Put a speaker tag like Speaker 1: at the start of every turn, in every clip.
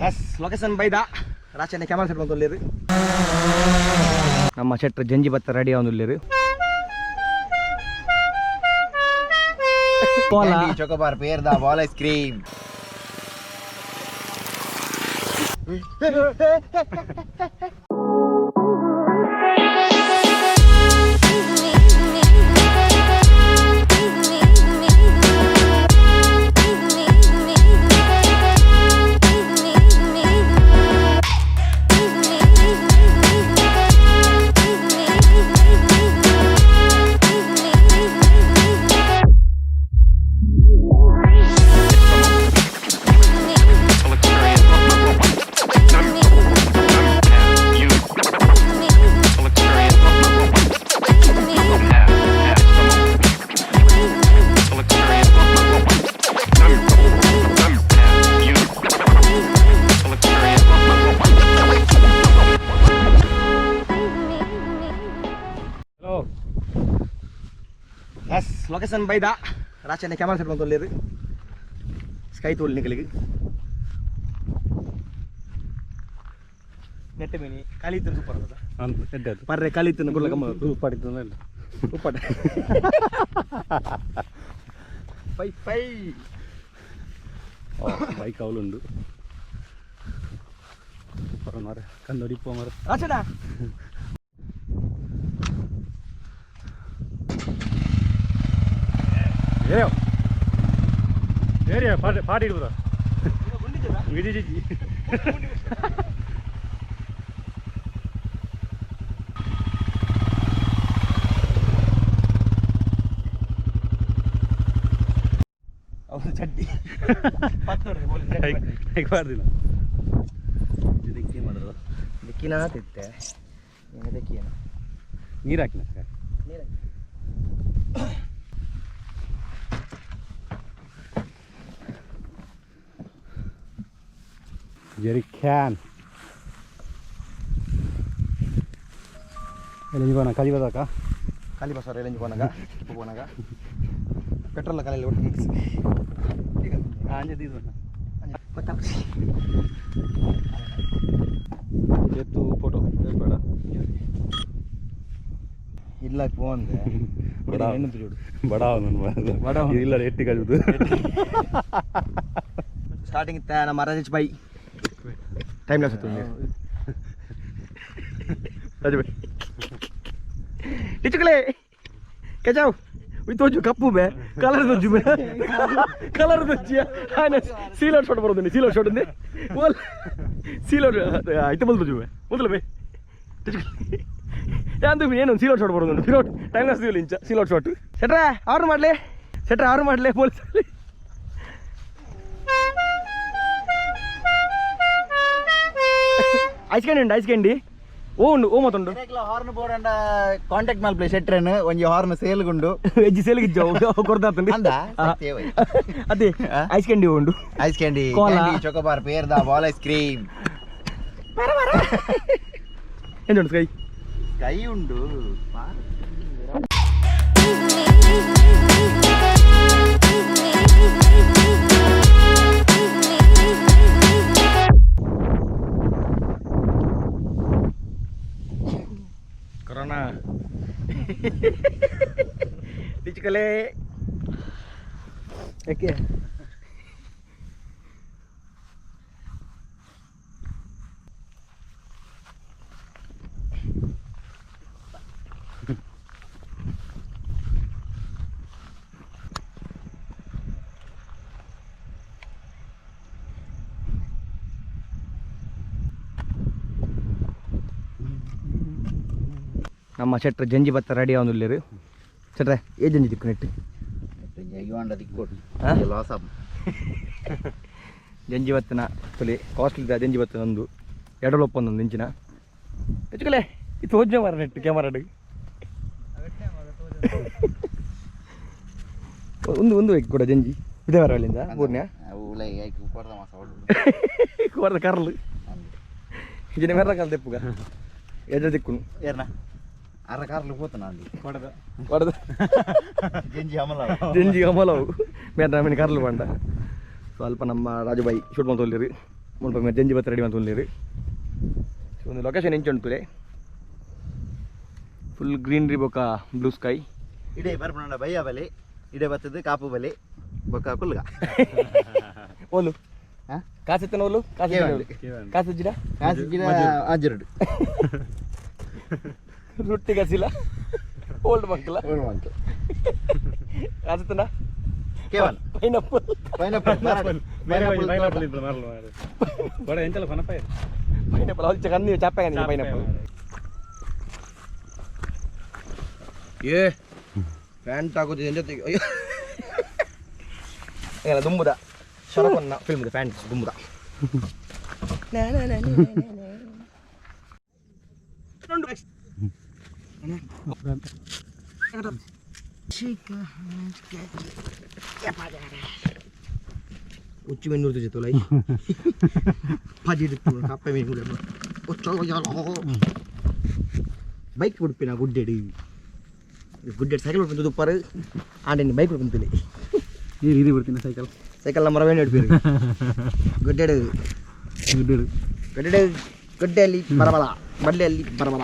Speaker 1: S location ಬೈದ ರಾಚನೆ camera set ಬಂದು ನಮ್ಮ ಶೆಟ್ರ್ ಜಂಜಿ ಭತ್ತ ರೆಡಿ ಆಗುದು
Speaker 2: ಚೊಕೊಬಾರ್ ಪೇರ್ದ ಬಾಲ್ ಐಸ್ ಕ್ರೀಮ್
Speaker 1: ಲೊಕೇಶನ್ ಬೈದ ರಾಚನೆ ಕ್ಯಾಮರಾ ಸೆಟ್ ಬಂದು ಸ್ಕೈ ತೋಲ್ ನಿಕಲಿಗೆ ನೆಟ್ಟ ಮೀನಿ ಕಲಿತು ಸೂಪರ್ ಅದ ಪರ್ರೆ ಕಲಿತು ಗುಲ್ಲ ಗಮ್ಮ ಉಪ್ಪಾಡಿತ್ತು ಉಪ್ಪಾಟ ಪೈ ಪೈ
Speaker 3: ಬೈಕ್ ಅವಲುಂಡು ಮರ ಕಂದೊಡಿಪ್ಪ ಮರ
Speaker 1: ರಾಚನ
Speaker 3: ಏರಿಯಾ ಪಾಟಿ ಇಡ್ಬೋದ ಗಿಜಿಜಿ
Speaker 1: ಅವ್ರು ಚಡ್ಡಿ
Speaker 3: ಬಾರ್ದಿನ
Speaker 1: ದಿಕ್ಕಿ ಮಾಡೋದು ದಿಕ್ಕಿನ ತಿತ್ತೆ ದಿಕ್ಕಿನ
Speaker 3: ನೀರು ಹಾಕಿನ
Speaker 1: ನೀರು
Speaker 3: Jerry can. Elenji bana kali badaka.
Speaker 1: Kali basar elenji banaga, tupu banaga. Petrol la kali lewat mix.
Speaker 3: Anja di sana.
Speaker 1: Patap.
Speaker 3: Itu foto pada.
Speaker 1: ಇಲ್ಲ ಫೋನ್ಗೆ
Speaker 3: ಬಡ ಇಲ್ಲ ಎಟ್ಟಿ ಕಲಿಯುದು
Speaker 1: ಸ್ಟಾರ್ಟಿಂಗ್ ಇತ್ತ ನಮ್ಮ ರಾಜೇಶ್ ಬಾಯಿ ಟೈಮ್ ಲಾಸ್ ಆಯ್ತು ರಾಜು ಬಾಯಿ ಟಿಚುಕಲೆ ಕೆಚಾವ್ ವಿತೋಜು ಕಪ್ಪು ಬೇ ಕಲರ್ ದೊಜ್ಜು ಬೇ ಕಲರ್ ದೊಜ್ಜಿಯ ಹಾನೆ ಸೀಲರ್ ಶಾಟ್ ಬರೋದು ಸೀಲರ್ ಶಾಟ್ ಅಂದೆ ಓಲ್ ಸೀಲರ್ ಐತೆ ಬಲ್ ದೊಜ್ಜು ಬೇ ಮೊದಲು ಬೇ ಟಿಚುಕಲೆ ಏನು ಸೀಲೋಟ್ ಶಾಟ್ ಬರೋದು ಸೀಲೋಟ್ ಟೈಮ್ ಲಾಸ್ ದಿವಲ್ಲ ಇಂಚ ಸೀಲೋಟ್ ಶಾಟ್ ಸೆಟ್ರಾ ಆರ್ಡರ್ ಮಾಡಲಿ ಪೊಲೀಸಲ್ಲಿ ಐಸ್ಕಂಡಿ ಓ ಉಂಡು ಓ ಮತ್ತುಂಡು
Speaker 2: ಹಾರ್ನ್ ಬೋರ್ಡ್ ಅಂಡ ಕಾಂಟ್ಯಾಕ್ಟ್ ಮಲ್ಪಲೆ ಶೆಟ್ರನ್ ಒಂಜಿ ಹಾರ್ನ್ ಸೇಲ್ಗುಂಡು
Speaker 1: ಎಜ್ಜಿ ಸೇಲ್ಗಿಜ್ಜಾವು ಕೊರ್ದಾತಂಡಿ ಅದೇ ಐಸ್ ಕ್ಯಾಂಡಿ ಉಂಡು
Speaker 2: ಐಸ್ ಕ್ಯಾಂಡಿ ಚೊಕೊಬಾರ್ ಪೇರ್ದ ಬಾಲ್ ಐಸ್ ಕ್ರೀಮ್
Speaker 1: ಎಂದುಂಡು ಸ್ಕೈ
Speaker 2: ಕೈ ಉಂಡು
Speaker 1: ಕೊರೋನಾ ಟಿಚುಕಲೆ ಯಾಕೆ ನಮ್ಮ ಶೆಟ್ರ್ ಜಂಜಿ ಭತ್ತ ರೆಡಿ ಆಗುದು ಶೆಟ್ರೆ ಏ ಜಂಜಿ ದಿಕ್ಕು ನೆಟ್ಟು ಜಂಜಿ ಭತ್ತನ ತೊಲಿ ಕಾಸ್ಟ್ಲಿ ಜಂಜಿ ಭತ್ತ ಒಂದು ಎಡಲೊಪ್ಪ ಒಂದು ಇಂಚಿನ ಹೆಚ್ಚುಕಲೆ ಇದು ಹೋಜ್ನೆ ಮಾರ ನೆಟ್ಟು ಕ್ಯಾಮರಾಡ್ ಒಂದು ಕೂಡ ಜಂಜಿ ಇದೇ ವಾರ ಅಲ್ಲಿಂದ ಪೂರ್ಣ್ಯ ಕೋರ್ದ ಕರ್ಲು ಇದನ್ನ ಮೇರ ಕಾಲ ತೆಪ್ಪುಗ ಎದ್ರ ದಿಕ್ಕುನು
Speaker 2: ಏರ್ನ ಅರ ಕಾರ್ಲು ಹೋತನ ಅಲ್ಲಿ
Speaker 1: ಹೊಡೆದ
Speaker 2: ಜಂಜಿ
Speaker 1: ಅಮಲವು ಮೇರ ನಮ್ಮನೆ ಕರ್ಲು ಬಂಡ ಸ್ವಲ್ಪ ನಮ್ಮ ರಾಜುಬಾಯಿ ಶೂಟ್ ಮಾಡ್ತೊಳ್ಳಿರಿ ಮುಲ್ಪ ಮೆಜ್ಜಂಜಿ ಬತ್ತ ರೆಡಿ ಮಾಡ್ತೊಂದಿರಿ. ಸೊ ಒಂದು ಲೊಕೇಶನ್ ಎಂಚ ಉಂಟು ಫುಲ್ ಗ್ರೀನ್ರಿ ಬೊಕ್ಕ ಬ್ಲೂ ಸ್ಕೈ
Speaker 2: ಇಡೇ ಬರ್ಪುಂಡ ಬಯ್ಯ ಬಲೆ ಇಡೇ ಬತ್ತದು ಕಾಪು ಬಲೆ ಬೊಕ್ಕ ಕುಲ್ಗ
Speaker 1: ಓಲು ಕಾಸೆತ್ತನ ಓಲು ಕಾಸು ಜಿಡ
Speaker 2: ಕಾಸು ಗಿಡ ಆಜರುಡು
Speaker 1: ರೊಟ್ಟಿ ಕಸಿಲ್ಲ ಓಲ್ಡ್ ಮಕ್ಕಳ ಕಾಸೆತ್ತನ
Speaker 2: ಕೇವಲ
Speaker 1: ಪೈನಾಪಲ್ ಪೈನಾಪಲ್ ಅಲ್ಲಿ ಕಣ್ಣು ಚಾಪಾಗ ಪೈನಾಪಲ್ ಏ ಪ್ಯಾಂಟ್ ಹಾಕೋತಿದ್ದೆ ಜೊತೆಗೆ ಅಯ್ಯೋ ಏನ ದುಂಬುದ ಶರಪನ್ನ ಫಿಲ್ಮ್ ಇದೆ ಪ್ಯಾಂಟ್ ದುಂಬುದ ಉಚ್ಚಿ ಮೆನ್ನೂರು ತುಜೆ ತೋಲೈ ಪಾಜಿ ಇಟ್ಟು ಕಪ್ಪೆ ಮೆನ್ನೂರು ಬೈಕ್ ಬಿಡ್ಪಿ ನಾ ಗುಡ್ಡೆಡಿ ಗುಡ್ಡೆಡ್ ಸೈಕಲ್ ಬಿಡ್ತೀನಿ ತುಪ್ಪಾರು ಆಂಡೆ ಬೈಕ್ ಬಿಡ್ತೀನಿ
Speaker 3: ಇದು ಬಿಡ್ತೀನಿ
Speaker 1: ಸೈಕಲ್ ನಂಬರ್ ವೇಣು ಹಿಡ್ಪೀರಿ ಗುಡ್ಡೆಡು ಗುಡ್ಡೆಯಲ್ಲಿ ಬರಬಲ ಬಡ್ಲೆಯಲ್ಲಿ ಬರಬಲ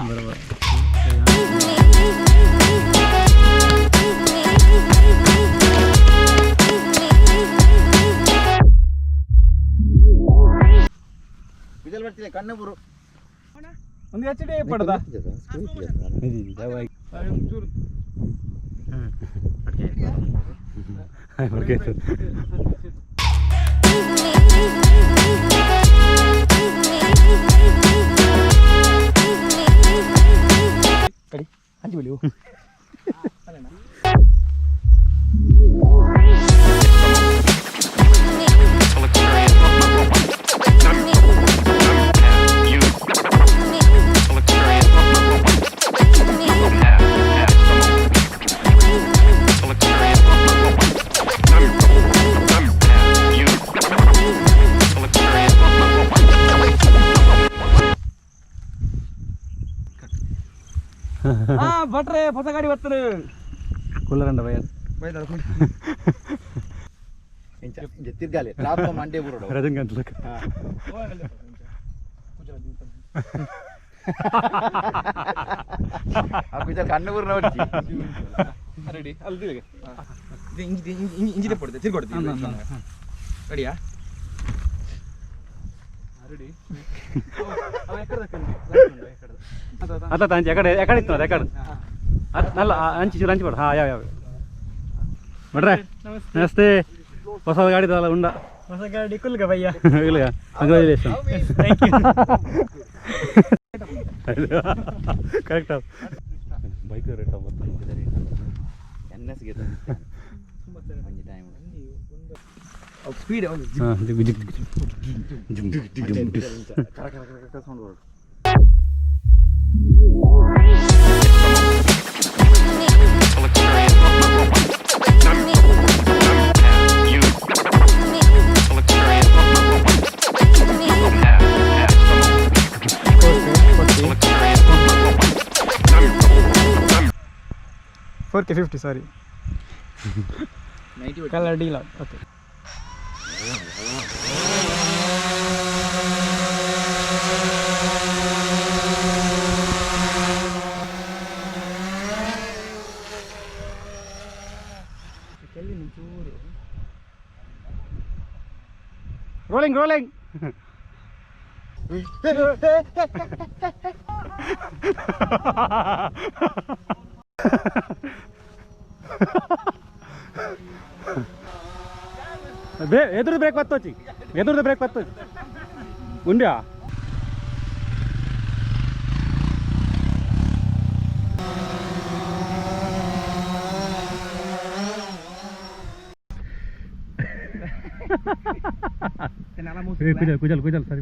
Speaker 2: ಬಿಜಲ್ ಬರ್ತಿಲ್ಲ ಕಣ್ಣು ಬರು
Speaker 3: ಒಂದು ಎಚ್ ಡಿ ಪಡ್ದ
Speaker 1: ಕಡಿ ಹಂಚಿ ಬಿಡಿ ಭಟ್ರೆ ಹೊಸ ಗಾಡಿ ಬರ್ತಾರೆ
Speaker 3: ಕುಲ್ಲರಂಡ ಬಯ್ಯ
Speaker 2: ತಿರ್ಗಾಲಿ ಲಾಭ ಮಂಡ್ಯ ಬರೋಡು
Speaker 3: ರಜನಿಕಾಂತ್
Speaker 2: ಬಿಜಲ್ ಕಣ್ಣು ಬರು ನೋಡಿ
Speaker 1: ರೆಡಿ ಅಲ್ಲಿ ಇಂಜಿನ್ ಪಡ್ತೆ ತಿರ್ಕೊಡ್ತೀವಿ ರೆಡಿಯಾ ರೆಡಿ
Speaker 3: ಅತ್ತ ಅಂಚಿ ಎಕಡೆ ಇತ್ತು ಅದು ಎಕಡೆ ನಲ್ಲ ಅಂಚಿ ಚೂರು ಹಂಚಿ ಪಡ ಯಾವ ನೋಡ್ರೆ ನಮಸ್ತೆ ಹೊಸ ಗಾಡಿ ಅಲ್ಲ ಉಂಡ
Speaker 1: ಹೊಸ ಗಾಡಿ ಕುಲ್ಗ ಭಯ್ಯ
Speaker 3: ಇಲ್ಲ ಕಂಗ್ರಾಚುಲೇಷನ್ ಕರೆಕ್ಟ್ ಬೈಕ್ ರೇಟ್
Speaker 2: ಎನ್ಎಸ್ಗೆ
Speaker 1: speed
Speaker 4: Okay, 50, sorry. Color deal out. Okay.
Speaker 3: Rolling. ಎದುರು ಬ್ರೇಕ್ ಬರ್ತೋಚಿ ಎದುರ್ದು ಬ್ರೇಕ್ ಬರ್ತೋಚಿ ಉಂಡ್ಯಾ ಕುಜಲ್ ಸರಿ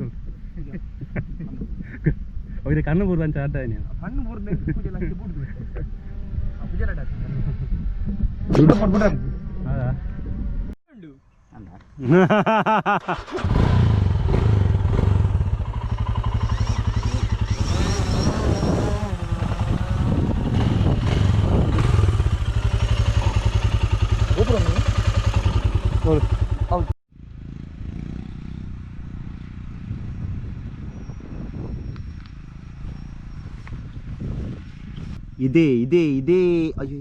Speaker 3: ಹೋಗಿದೆ ಕಣ್ಣು ಬೂರ್ದು ಅಂತ ಅಡ್ಡ ನೀನು
Speaker 1: ಕಣ್ಣು
Speaker 3: ಹೌದಾ
Speaker 2: ಇದೇ ಇದೇ ಇದೇ ಅಯ್ಯೋ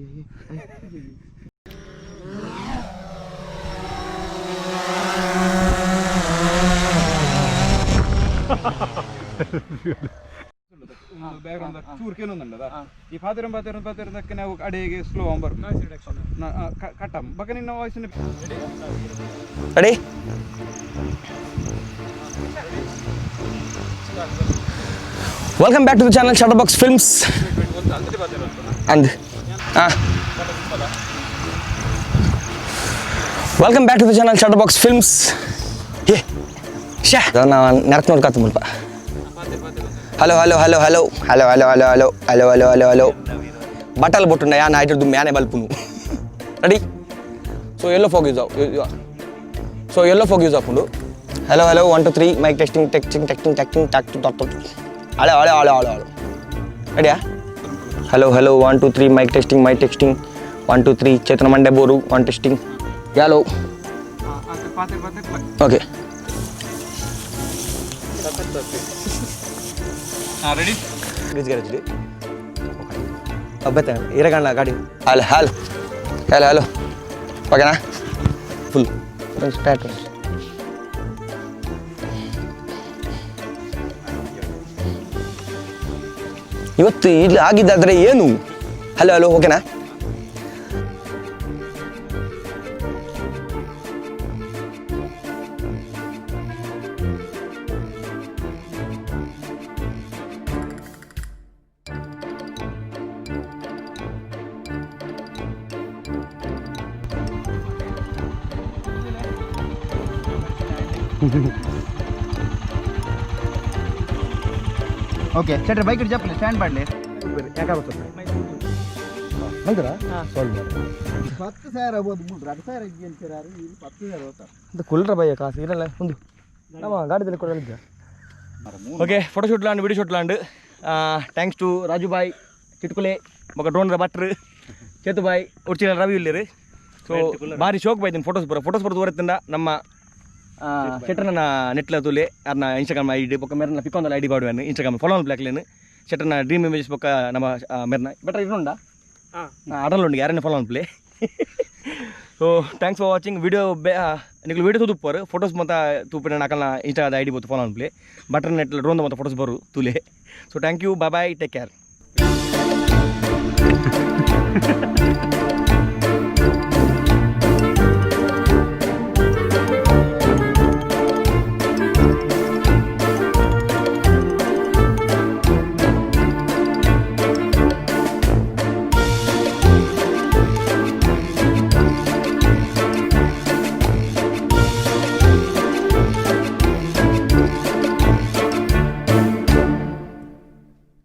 Speaker 5: ಬ್ಯಾಕ್ಗ್ರೌಂಡ್ ಚೂರು ಕೇಳೊಂದುಂಡದ ಈ ಪಾತಿರಕ್ಕೆ ನಾವು ಅಡೆಗೆ ಸ್ಲೋ ಆಂಬರ್ ಕಟ್ಟಂ ಬಕ ನಿನ್ನ voice
Speaker 1: ready welcome back to the channel Shutter Box Films ಅಂದ್ welcome back to the channel Shutter Box Films ಏ ಶಾ ನಾವು ನೆರಕ್ ನೋಡ್ಕಾತ ಮುಲ್ಪ hello hello hello hello hello hello hello hello hello hello hello hello ಬಟ್ಟಲು ಬೊಟ್ಟುಂಡ ಯಾನ್ ಆಯ್ತು ಮ್ಯಾನೆ ಬಲ್ಪುನು ರೆಡಿ ಸೊ ಎಲ್ಲೋ ಫೋಕ್ ಯೂಸ್ ಹಾಕೊಂಡು hello hello 1 2 3 mic testing hello hello hello hello hello ರೆಡಿಯಾ hello hello 1 2 3 mic testing 1 2 3 Chetana ಮಂಡೆ ಬೋರು 1 ಟೆಸ್ಟಿಂಗ್ ಹಲೋ ಓಕೆ
Speaker 5: ರೆಡಿ
Speaker 1: ಗೀಸ್ ಗ್ಯಾರೇಜ್ ಬತ್ತೆ ಇರಗಣ್ಣ ಗಾಡಿ ಹಲೋ ಹಲೋ ಹಲೋ ಹಲೋ ಓಕೆನಾ ಫುಲ್ ಸ್ಟಾರ್ಟ್ ಇವತ್ತು ಇಲ್ಲಿ ಆಗಿದ್ದಾದರೆ ಏನು ಹಲೋ ಹಲೋ ಓಕೆನಾ
Speaker 2: ಓಕೆ ಚಟ್ರಿ ಬೈಕ್ ಜಪ್ಪಲಿ ಸ್ಟ್ಯಾಂಡ್ ಮಾಡಲಿ
Speaker 1: ಯಾಕೆ ಬರ್ತದೆ ನಂತರ ಸಾಲ್ವ್ ಮಾಡಿ
Speaker 2: 10,000 ಆಗ್ಬೋದು 2,000 ಅಂತೀರಾರು 10,000 ಹೋಗ್ತಾರೆ
Speaker 1: ಅದು ಕುಲ್ರ ಬಯ್ಯ ಕಾಸು ಇರಲ್ಲ ಒಂದು ನಮ್ಮ ಗಾಡಿದಲ್ಲಿ ಕೊಡಲಿದ್ದ ಓಕೆ ಫೋಟೋಶೂಟ್ ಲಾಂಡ್ ವಿಡಿಯೋ ಶೂಟ್ ಲಾಂಡ್ ಥ್ಯಾಂಕ್ಸ್ ಟು ರಾಜು ಬಾಯ್ ಚಿಟ್ಕುಲೆ ಮಗ ಡ್ರೋನ್ರ ಭಟ್ರು ಚೇತು ಬಾಯ್ ಉರ್ಚಿನ ರವಿ ಇಲ್ಲಿರಿ ಸೊ ಭಾರಿ ಶೋಕ್ ಬಾಯ್ತೀನಿ ಫೋಟೋಸ್ ಬರೋದು ಬರುತ್ತಿಂದ ನಮ್ಮ ಶೆಟ್ಟರ್ನ ನೆಟ್ಲ ತುಲೆ ಅದನ್ನ ಇನ್ಸ್ಟಾಗ್ರಾಮ್ ಐ ಡಿ ಪಕ್ಕ ಮೇರನ್ನ ಪಿಕ್ಕೊಂದಲ್ಲ ಐ ಡಿ ಬಾಡುವನು ಇನ್ಸ್ಟಾಗ್ರಾಮ್ ಫಾಲೋ ಬ್ಲಾಕ್ಲೇನು ಶೆಟ್ಟರ್ನ ಡ್ರೀಮ್ ಇಮೇಜಸ್ ಪಕ್ಕ ನಮ್ಮ ಮೇರನ್ನ ಬೆಟ್ರ ಇರುಂಡ ಅಡಲ್ ಯಾರನ್ನ ಫಾಲೋ ಪ್ಲೇ so thanks for watching video ನೀವು ವಿಡಿಯೋ ತುಪ್ಪರು ಫೋಟೋಸ್ ಮತ್ತು ತೂಪಿನ ನಾಕಲ್ನ ಇನ್ಸ್ಟಾದ ಐ ಡಿ ಬೋದು ಫಾಲೋ ಪ್ಲೇ ಬಟರ್ ನೆಟ್ಲ ಡ್ರೋನ್ ಮತ್ತು ಫೋಟೋಸ್ ಬರು ತುಲೆ so thank you bye take care